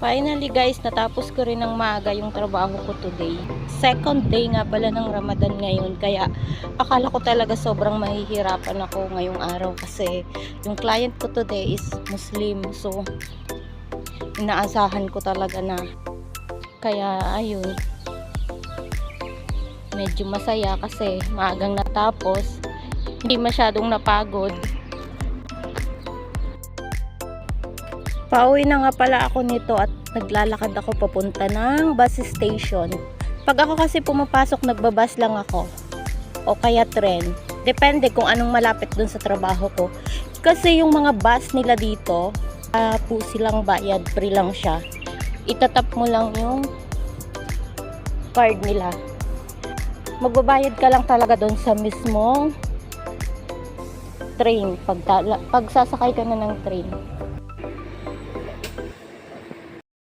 Finally guys, natapos ko rin ng maaga yung trabaho ko today. Second day nga pala ng Ramadan ngayon, kaya akala ko talaga sobrang mahihirapan ako ngayong araw kasi yung client ko today is Muslim. So, inaasahan ko talaga na. Kaya ayun, medyo masaya kasi maagang natapos. Hindi masyadong napagod. Pauwi na nga pala ako nito at naglalakad ako papunta ng bus station. Pag ako kasi pumapasok, nagbabas lang ako. O kaya tren. Depende kung anong malapit dun sa trabaho ko. Kasi yung mga bus nila dito, po silang bayad, free lang siya. Itatap mo lang yung card nila. Magbabayad ka lang talaga dun sa mismong train. Pag sasakay ka na ng train.